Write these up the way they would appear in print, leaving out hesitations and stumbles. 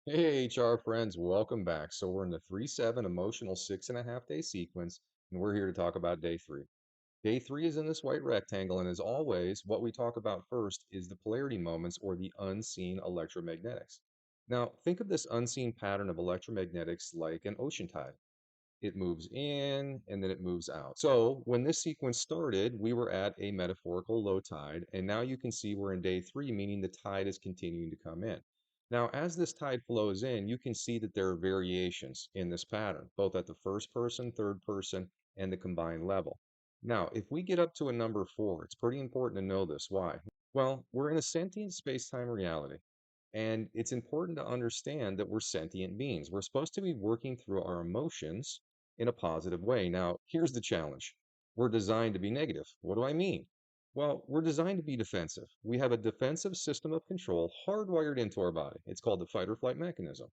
Hey, HR friends, welcome back. So we're in the 3-7 emotional 6.5 day sequence, and we're here to talk about day three. Day three is in this white rectangle, and as always, what we talk about first is the polarity moments or the unseen electromagnetics. Now, think of this unseen pattern of electromagnetics like an ocean tide. It moves in and then it moves out. So when this sequence started, we were at a metaphorical low tide, and now you can see we're in day three, meaning the tide is continuing to come in. Now, as this tide flows in, you can see that there are variations in this pattern, both at the first person, third person, and the combined level. Now, if we get up to a number four, it's pretty important to know this. Why? Well, we're in a sentient space-time reality. And it's important to understand that we're sentient beings. We're supposed to be working through our emotions in a positive way. Now, here's the challenge. We're designed to be negative. What do I mean? Well, we're designed to be defensive. We have a defensive system of control hardwired into our body. It's called the fight or flight mechanism.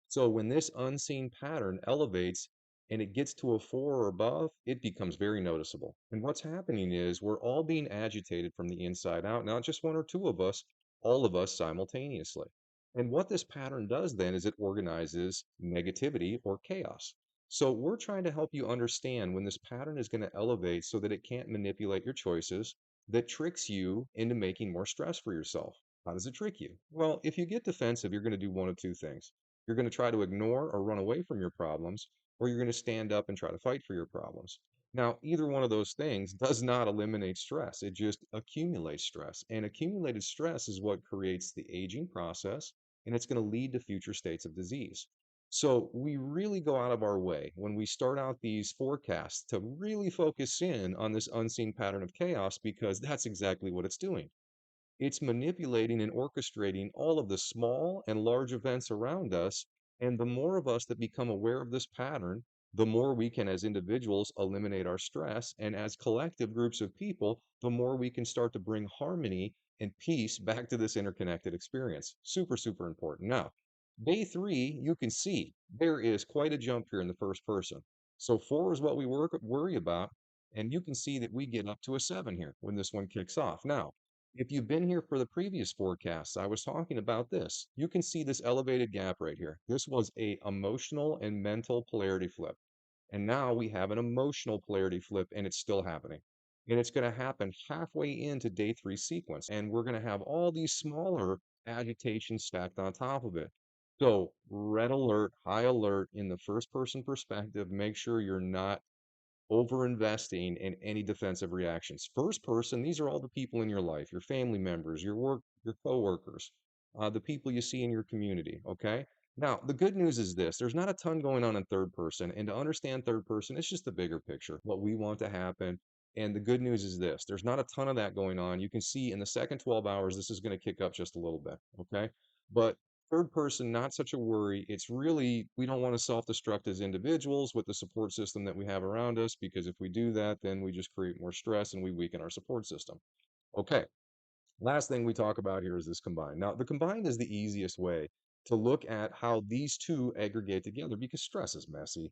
So when this unseen pattern elevates and it gets to a four or above, it becomes very noticeable. And what's happening is we're all being agitated from the inside out, not just one or two of us, all of us simultaneously. And what this pattern does then is it organizes negativity or chaos. So we're trying to help you understand when this pattern is going to elevate so that it can't manipulate your choices, that tricks you into making more stress for yourself. How does it trick you? Well, if you get defensive, you're going to do one of two things. You're going to try to ignore or run away from your problems, or you're going to stand up and try to fight for your problems. Now, either one of those things does not eliminate stress. It just accumulates stress. And accumulated stress is what creates the aging process, and it's going to lead to future states of disease. So we really go out of our way when we start out these forecasts to really focus in on this unseen pattern of chaos because that's exactly what it's doing. It's manipulating and orchestrating all of the small and large events around us. And the more of us that become aware of this pattern, the more we can, as individuals, eliminate our stress. And as collective groups of people, the more we can start to bring harmony and peace back to this interconnected experience. Super, super important. Now, day three, you can see there is quite a jump here in the first person. So four is what we worry about. And you can see that we get up to a seven here when this one kicks off. Now, if you've been here for the previous forecasts, I was talking about this. You can see this elevated gap right here. This was a emotional and mental polarity flip. And now we have an emotional polarity flip and it's still happening. And it's going to happen halfway into day three sequence. And we're going to have all these smaller agitations stacked on top of it. So red alert, high alert in the first person perspective. Make sure you're not over-investing in any defensive reactions. First person, these are all the people in your life, your family members, your work, your coworkers, the people you see in your community. Okay. Now, the good news is this: there's not a ton going on in third person, and to understand third person, it's just the bigger picture, what we want to happen. And the good news is this: there's not a ton of that going on. You can see in the second 12 hours, this is going to kick up just a little bit. Okay. But third person, not such a worry. It's really, we don't want to self-destruct as individuals with the support system that we have around us, because if we do that, then we just create more stress and we weaken our support system. Okay, last thing we talk about here is this combined. Now, the combined is the easiest way to look at how these two aggregate together because stress is messy.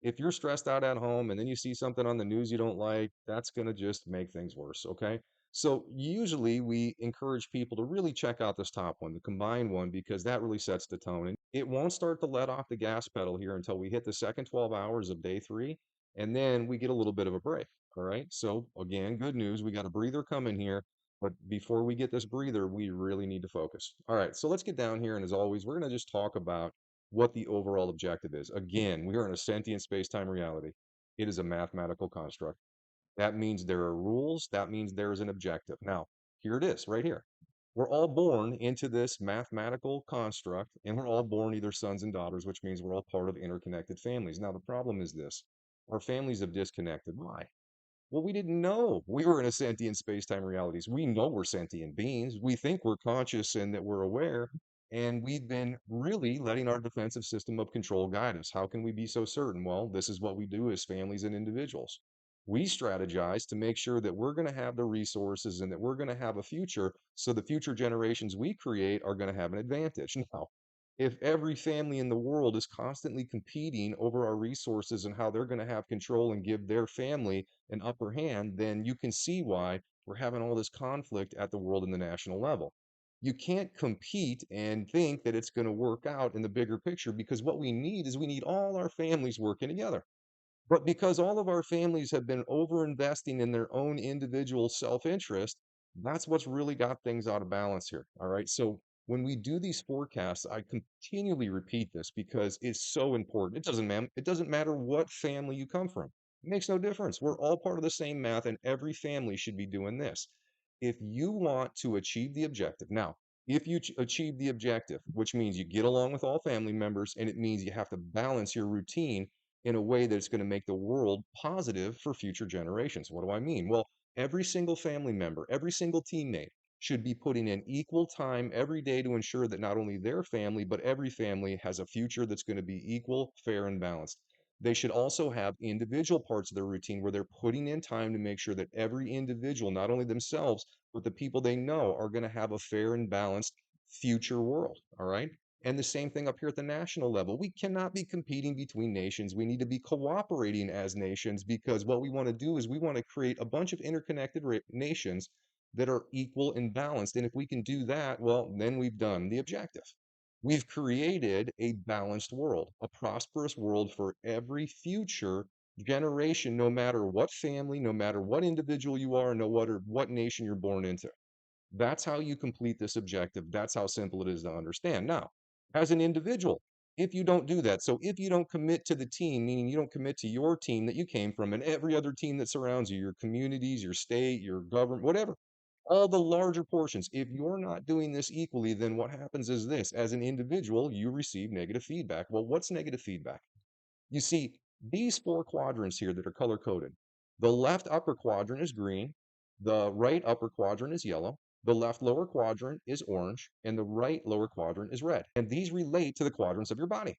If you're stressed out at home and then you see something on the news you don't like, that's going to just make things worse. Okay. So usually we encourage people to really check out this top one, the combined one, because that really sets the tone. And it won't start to let off the gas pedal here until we hit the second 12 hours of day three. And then we get a little bit of a break. All right. So again, good news. We got a breather coming here. But before we get this breather, we really need to focus. All right. So let's get down here. And as always, we're going to just talk about what the overall objective is. Again, we are in a sentient space-time reality. It is a mathematical construct. That means there are rules. That means there is an objective. Now, here it is right here. We're all born into this mathematical construct, and we're all born either sons and daughters, which means we're all part of interconnected families. Now, the problem is this: our families have disconnected. Why? Well, we didn't know we were in a sentient space-time realities. We know we're sentient beings. We think we're conscious and that we're aware. And we've been really letting our defensive system of control guide us. How can we be so certain? Well, this is what we do as families and individuals. We strategize to make sure that we're going to have the resources and that we're going to have a future so the future generations we create are going to have an advantage. Now, if every family in the world is constantly competing over our resources and how they're going to have control and give their family an upper hand, then you can see why we're having all this conflict at the world and the national level. You can't compete and think that it's going to work out in the bigger picture, because what we need is we need all our families working together. But because all of our families have been over investing in their own individual self-interest, that's what's really got things out of balance here. All right. So when we do these forecasts, I continually repeat this because it's so important. It doesn't matter what family you come from. It makes no difference. We're all part of the same math, and every family should be doing this. If you want to achieve the objective, now, if you achieve the objective, which means you get along with all family members, and it means you have to balance your routine in a way that's going to make the world positive for future generations. What do I mean? Well, every single family member, every single teammate should be putting in equal time every day to ensure that not only their family, but every family has a future that's going to be equal, fair, and balanced. They should also have individual parts of their routine where they're putting in time to make sure that every individual, not only themselves, but the people they know, are going to have a fair and balanced future world. All right. And the same thing up here at the national level. We cannot be competing between nations. We need to be cooperating as nations, because what we want to do is we want to create a bunch of interconnected nations that are equal and balanced. And if we can do that, well, then we've done the objective. We've created a balanced world, a prosperous world for every future generation, no matter what family, no matter what individual you are, no matter what nation you're born into. That's how you complete this objective. That's how simple it is to understand. Now, as an individual, if you don't do that, so if you don't commit to the team, meaning you don't commit to your team that you came from and every other team that surrounds you, your communities, your state, your government, whatever, all the larger portions, if you're not doing this equally, then what happens is this: as an individual, you receive negative feedback. Well, what's negative feedback? You see, these four quadrants here that are color coded, the left upper quadrant is green, the right upper quadrant is yellow, the left lower quadrant is orange, and the right lower quadrant is red. And these relate to the quadrants of your body.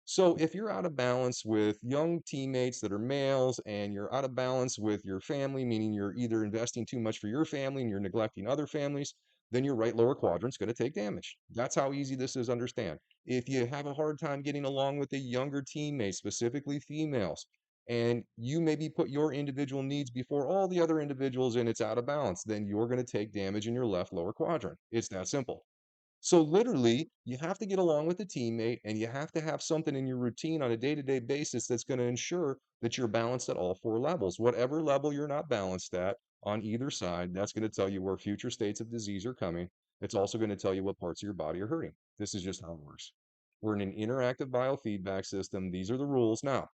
So if you're out of balance with young teammates that are males, and you're out of balance with your family, meaning you're either investing too much for your family and you're neglecting other families, then your right lower quadrant's going to take damage. That's how easy this is to understand. If you have a hard time getting along with the younger teammates, specifically females, and you maybe put your individual needs before all the other individuals and it's out of balance, then you're going to take damage in your left lower quadrant. It's that simple. So literally, you have to get along with the teammate, and you have to have something in your routine on a day-to-day basis that's going to ensure that you're balanced at all four levels. Whatever level you're not balanced at on either side, that's going to tell you where future states of disease are coming. It's also going to tell you what parts of your body are hurting. This is just how it works. We're in an interactive biofeedback system. These are the rules. Now,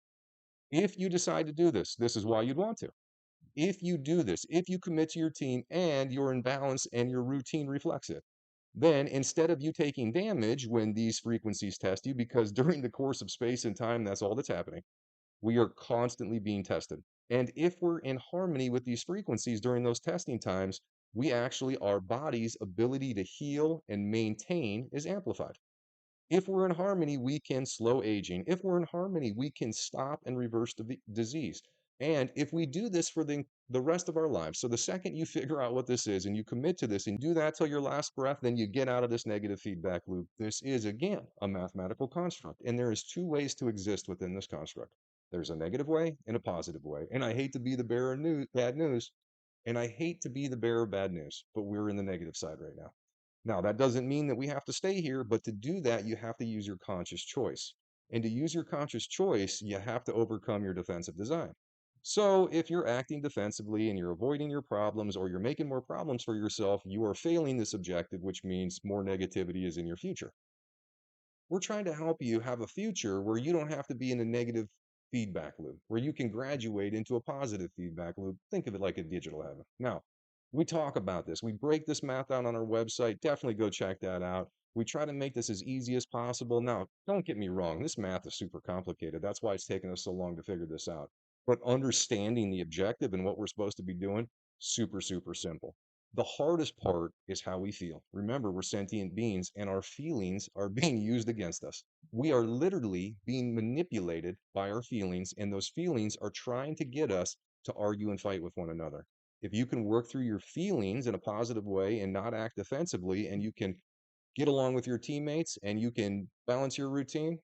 if you decide to do this, this is why you'd want to. If you do this, if you commit to your team and you're in balance and your routine reflects it, then instead of you taking damage when these frequencies test you, because during the course of space and time, that's all that's happening, we are constantly being tested. And if we're in harmony with these frequencies during those testing times, we actually, our body's ability to heal and maintain is amplified. If we're in harmony, we can slow aging. If we're in harmony, we can stop and reverse the disease. And if we do this for the rest of our lives, so the second you figure out what this is and you commit to this and do that till your last breath, then you get out of this negative feedback loop. This is, again, a mathematical construct. And there is two ways to exist within this construct. There's a negative way and a positive way. And I hate to be the bearer of bad news, and I hate to be the bearer of bad news, but we're in the negative side right now. Now, that doesn't mean that we have to stay here, but to do that, you have to use your conscious choice. And to use your conscious choice, you have to overcome your defensive design. So, if you're acting defensively and you're avoiding your problems, or you're making more problems for yourself, you are failing this objective, which means more negativity is in your future. We're trying to help you have a future where you don't have to be in a negative feedback loop, where you can graduate into a positive feedback loop. Think of it like a digital heaven. Now, we talk about this. We break this math down on our website. Definitely go check that out. We try to make this as easy as possible. Now, don't get me wrong, this math is super complicated. That's why it's taken us so long to figure this out. But understanding the objective and what we're supposed to be doing, super, super simple. The hardest part is how we feel. Remember, we're sentient beings, and our feelings are being used against us. We are literally being manipulated by our feelings, and those feelings are trying to get us to argue and fight with one another. If you can work through your feelings in a positive way and not act defensively, and you can get along with your teammates and you can balance your routine,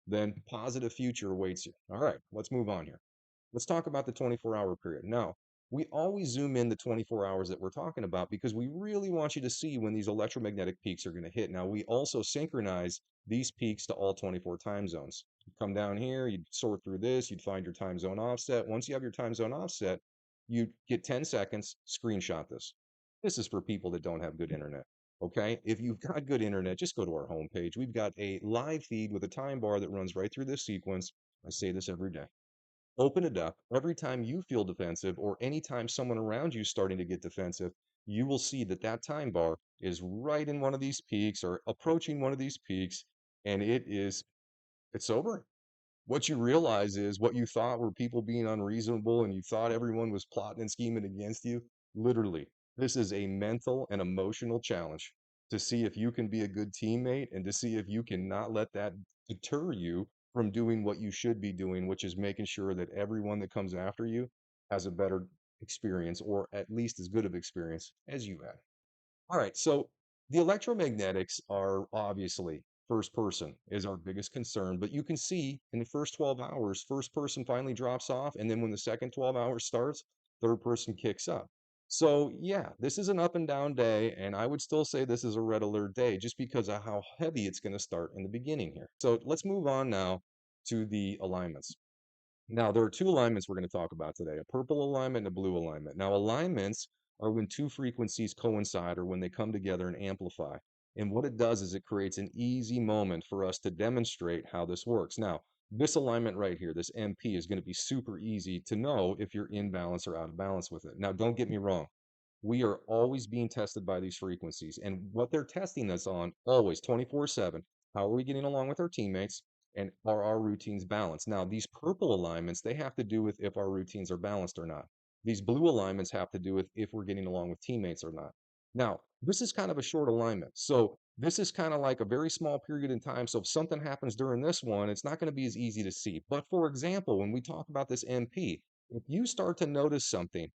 then positive future awaits you. All right, let's move on here. Let's talk about the 24-hour period. Now, we always zoom in the 24 hours that we're talking about because we really want you to see when these electromagnetic peaks are going to hit. Now, we also synchronize these peaks to all 24 time zones. You come down here, you'd sort through this, you'd find your time zone offset. Once you have your time zone offset, you get 10 seconds, screenshot this. This is for people that don't have good internet. Okay. If you've got good internet, just go to our homepage. We've got a live feed with a time bar that runs right through this sequence. I say this every day. Open it up. Every time you feel defensive or anytime someone around you is starting to get defensive, you will see that that time bar is right in one of these peaks or approaching one of these peaks, and it's sobering. What you realize is what you thought were people being unreasonable and you thought everyone was plotting and scheming against you. Literally, this is a mental and emotional challenge to see if you can be a good teammate and to see if you can not let that deter you from doing what you should be doing, which is making sure that everyone that comes after you has a better experience or at least as good of experience as you had. All right, so the electromagnetics are obviously first person is our biggest concern, but you can see in the first 12 hours, first person finally drops off, and then when the second 12 hours starts, third person kicks up. So yeah, this is an up and down day, and I would still say this is a red alert day just because of how heavy it's going to start in the beginning here. So let's move on now to the alignments. Now, there are two alignments we're going to talk about today, a purple alignment and a blue alignment. Now, alignments are when two frequencies coincide or when they come together and amplify. And what it does is it creates an easy moment for us to demonstrate how this works. Now, this alignment right here, this MP, is going to be super easy to know if you're in balance or out of balance with it. Now, don't get me wrong. We are always being tested by these frequencies. And what they're testing us on always 24/7, how are we getting along with our teammates? And are our routines balanced? Now, these purple alignments, they have to do with if our routines are balanced or not. These blue alignments have to do with if we're getting along with teammates or not. Now, this is kind of a short alignment. So this is kind of like a very small period in time. So if something happens during this one, it's not going to be as easy to see. But for example, when we talk about this MP, if you start to notice something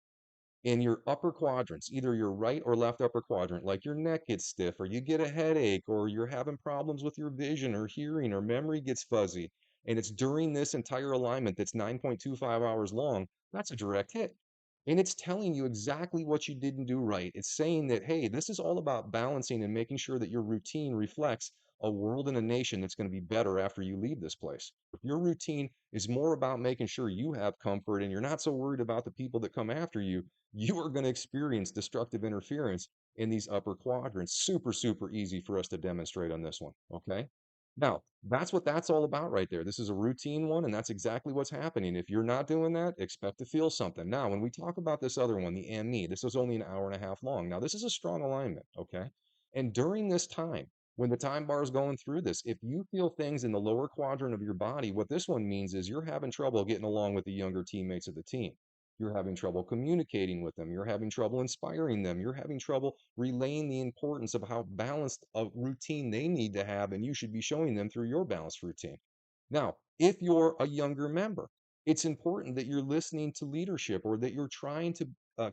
in your upper quadrants, either your right or left upper quadrant, like your neck gets stiff, or you get a headache, or you're having problems with your vision or hearing, or memory gets fuzzy, and it's during this entire alignment that's 9.25 hours long, that's a direct hit. And it's telling you exactly what you didn't do right. It's saying that, hey, this is all about balancing and making sure that your routine reflects a world and a nation that's going to be better after you leave this place. If your routine is more about making sure you have comfort and you're not so worried about the people that come after you are going to experience destructive interference in these upper quadrants. Super, super easy for us to demonstrate on this one. Okay. Now, that's what that's all about right there. This is a routine one, and that's exactly what's happening. If you're not doing that, expect to feel something. Now, when we talk about this other one, the ME, this was only an hour and a half long. Now, this is a strong alignment. Okay. And during this time, when the time bar is going through this, if you feel things in the lower quadrant of your body, what this one means is you're having trouble getting along with the younger teammates of the team. You're having trouble communicating with them. You're having trouble inspiring them. You're having trouble relaying the importance of how balanced a routine they need to have, and you should be showing them through your balanced routine. Now, if you're a younger member, it's important that you're listening to leadership or that you're trying to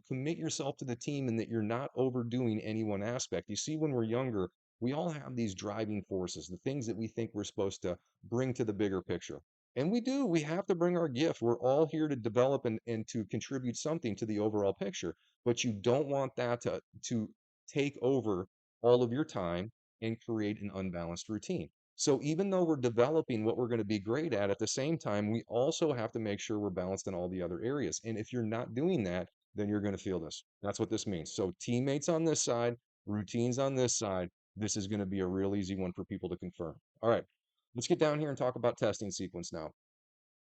commit yourself to the team and that you're not overdoing any one aspect. You see, when we're younger, we all have these driving forces, the things that we think we're supposed to bring to the bigger picture. And we do. We have to bring our gift. We're all here to develop and to contribute something to the overall picture. But you don't want that to take over all of your time and create an unbalanced routine. So even though we're developing what we're going to be great at the same time, we also have to make sure we're balanced in all the other areas. And if you're not doing that, then you're going to feel this. That's what this means. So teammates on this side, routines on this side, this is going to be a real easy one for people to confirm. All right. Let's get down here and talk about testing sequence now.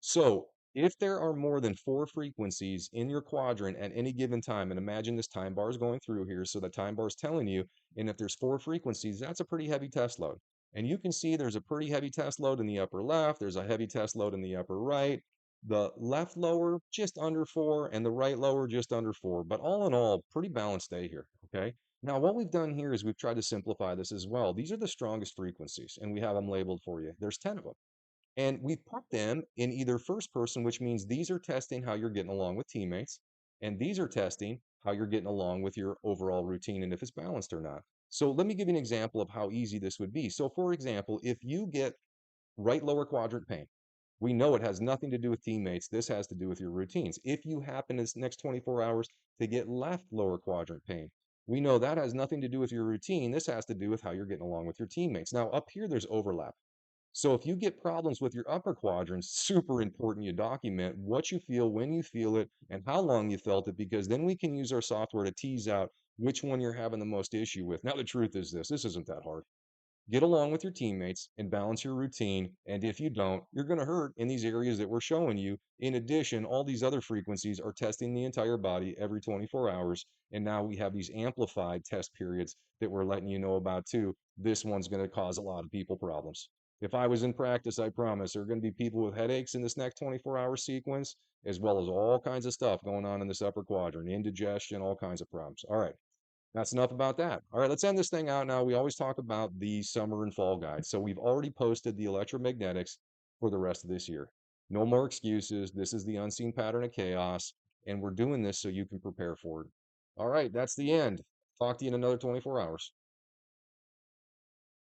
So if there are more than four frequencies in your quadrant at any given time, and imagine this time bar is going through here, so the time bar is telling you, and if there's four frequencies, that's a pretty heavy test load. And you can see there's a pretty heavy test load in the upper left, there's a heavy test load in the upper right, the left lower just under four, and the right lower just under four. But all in all, pretty balanced day here, okay? Now, what we've done here is we've tried to simplify this as well. These are the strongest frequencies, and we have them labeled for you. There's 10 of them. And we put them in either first person, which means these are testing how you're getting along with teammates, and these are testing how you're getting along with your overall routine and if it's balanced or not. So let me give you an example of how easy this would be. So for example, if you get right lower quadrant pain, We know it has nothing to do with teammates. This has to do with your routines. If you happen this next 24 hours to get left lower quadrant pain, we know that has nothing to do with your routine. This has to do with how you're getting along with your teammates. Now, up here, there's overlap. So if you get problems with your upper quadrants, super important you document what you feel, when you feel it, and how long you felt it, because then we can use our software to tease out which one you're having the most issue with. Now, the truth is this isn't that hard. Get along with your teammates and balance your routine. And if you don't, you're going to hurt in these areas that we're showing you. In addition, all these other frequencies are testing the entire body every 24 hours. And now we have these amplified test periods that we're letting you know about too. This one's going to cause a lot of people problems. If I was in practice, I promise there are going to be people with headaches in this next 24-hour sequence, as well as all kinds of stuff going on in this upper quadrant, indigestion, all kinds of problems. All right. That's enough about that. All right, let's end this thing out now. We always talk about the summer and fall guides. So we've already posted the electromagnetics for the rest of this year. No more excuses. This is the unseen pattern of chaos, and we're doing this so you can prepare for it. All right, that's the end. Talk to you in another 24 hours.